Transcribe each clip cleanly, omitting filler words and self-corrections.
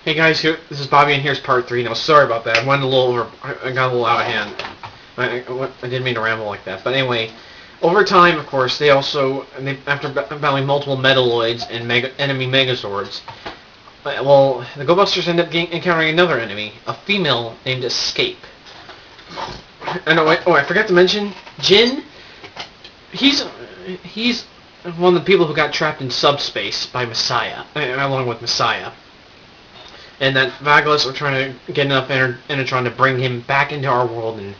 Hey guys, this is Bobby, and here's part 3. Now, sorry about that. I went a little over. I got a little out of hand. I didn't mean to ramble like that. But anyway, over time, of course, after battling multiple Metaloids and enemy Megazords, well, the Go-Busters end up encountering another enemy, a female named Escape. And I forgot to mention, Jin. He's one of the people who got trapped in subspace by Messiah, along with Messiah. And that Vagelos are trying to get enough Enertron to bring him back into our world, and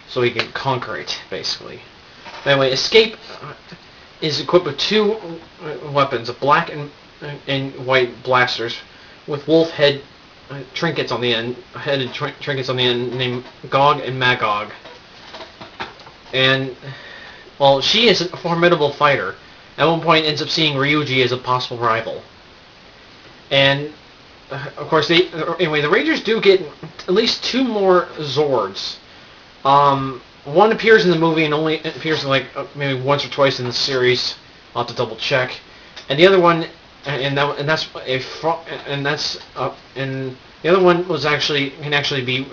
so he can conquer it, basically. Anyway, Escape is equipped with 2 weapons, a black and white blasters, with wolf head trinkets on the end, trinkets on the end, named Gog and Magog. And, well, she is a formidable fighter. At one point, ends up seeing Ryuji as a possible rival. And of course, anyway, the Rangers do get at least 2 more Zords. One appears in the movie and only appears like maybe once or twice in the series. I'll have to double check. And the other one, and the other one can actually be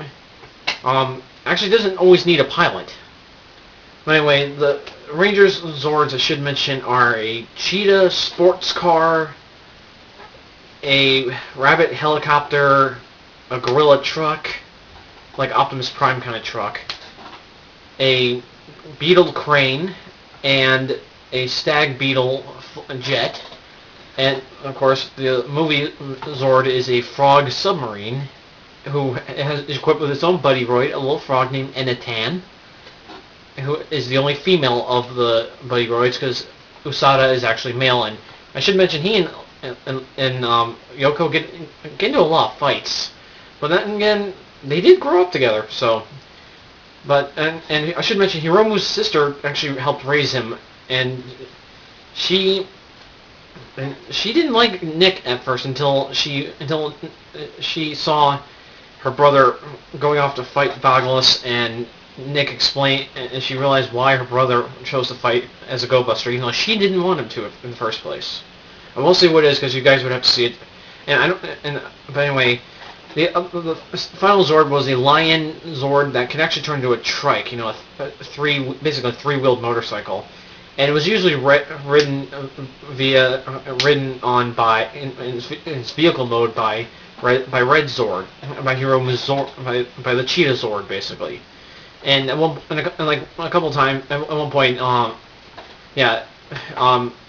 actually doesn't always need a pilot. But anyway, the Rangers Zords, I should mention, are a Cheetah sports car, a Rabbit helicopter, a Gorilla truck, like Optimus Prime kind of truck, a Beetle crane, and a Stag Beetle jet. And, of course, the movie Zord is a frog submarine who is equipped with its own buddy droid, a little frog named Enatan, who is the only female of the buddy droids, because Usada is actually male. And I should mention, he and Yoko get into a lot of fights, but then again, they did grow up together. So, and I should mention, Hiromu's sister actually helped raise him, and she didn't like Nick at first until she saw her brother going off to fight Vagelos, and Nick explained, and she realized why her brother chose to fight as a Go-Buster, even though she didn't want him to in the first place. I won't say what it is because you guys would have to see it. But anyway, the final Zord was a Lion Zord that could actually turn into a trike, basically a 3-wheeled motorcycle, and it was usually ridden on by in its vehicle mode by Red Zord, by Hiromu's Zord, by the Cheetah Zord, basically. And at a couple times, at one point,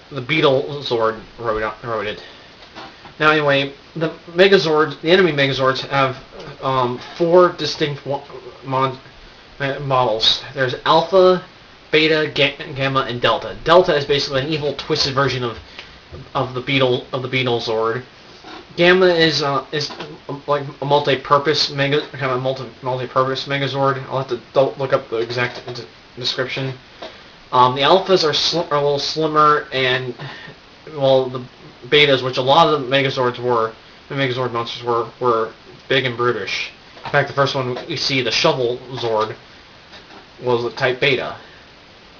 the Beetle Zord rode it. Now, anyway, the enemy Megazords have 4 distinct models. There's Alpha, Beta, Gamma, and Delta. Delta is basically an evil, twisted version of the Beetle Zord. Gamma is like a multi-purpose multi-purpose Megazord. I'll have to look up the exact description. The Alphas are a little slimmer, and, well, the Betas, which a lot of the Megazord monsters were big and brutish. In fact, the first one we see, the Shovel Zord, was a Type Beta.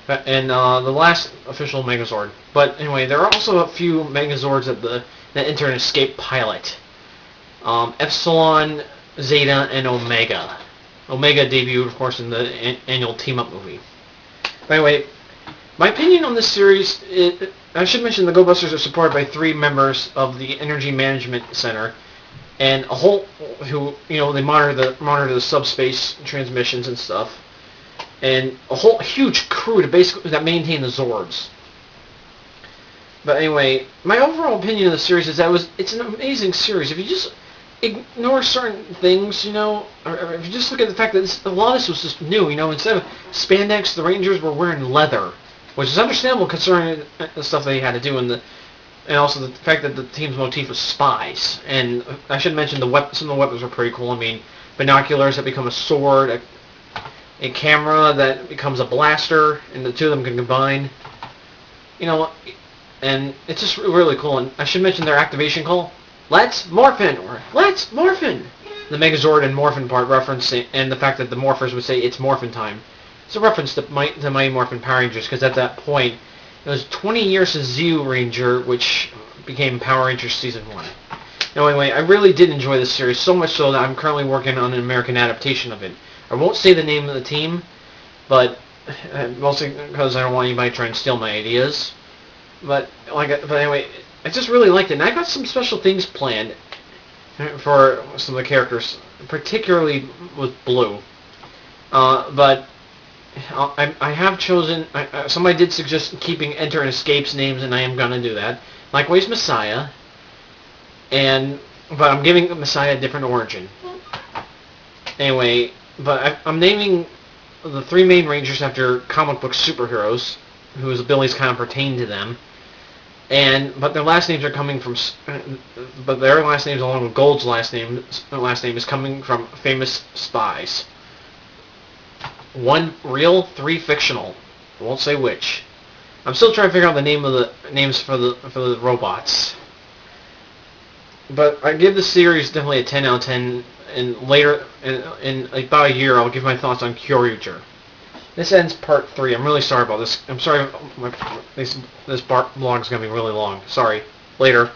And the last official Megazord. But anyway, there are also a few Megazords that enter an Escape pilot. Epsilon, Zeta, and Omega. Omega debuted, of course, in the annual team-up movie. By the way, my opinion on this series, I should mention the Go-Busters are supported by 3 members of the Energy Management Center, and who they monitor the subspace transmissions and stuff, and a whole huge crew that maintain the Zords. But anyway, my overall opinion of the series is it's an amazing series. If you just ignore certain things, or if you just look at the fact that a lot of this was just new, instead of spandex, the Rangers were wearing leather, which is understandable concerning the stuff they had to do, and also the fact that the team's motif was spies. And I should mention some of the weapons were pretty cool. I mean, binoculars that become a sword, a camera that becomes a blaster, and the 2 of them can combine. And it's just really cool. And I should mention their activation call. Let's Morphin! Or Let's Morphin! The Megazord and Morphin part reference, and the fact that the Morphers would say it's Morphin time. It's a reference to Mighty Morphin Power Rangers, because at that point, it was 20 years since Zeo Ranger, which became Power Rangers Season 1. No, anyway, I really did enjoy this series, so much so that I'm currently working on an American adaptation of it. I won't say the name of the team, but mostly because I don't want anybody trying to steal my ideas. But anyway, I just really liked it, and I got some special things planned for some of the characters, particularly with Blue. But I have chosen. Somebody did suggest keeping Enter and Escape's names, and I am gonna do that. Likewise, Messiah. But I'm giving Messiah a different origin. Anyway, but I'm naming the three main Rangers after comic book superheroes, whose abilities kind of pertain to them. But their last names are coming from. But their last names, along with Gold's last name is coming from famous spies. 1 real, 3 fictional. I won't say which. I'm still trying to figure out the names for the robots. But I give this series definitely a 10 out of 10. And later, in about a year, I'll give my thoughts on Kyoryuger. This ends part 3. I'm really sorry about this. I'm sorry. This blog's gonna be really long. Sorry. Later.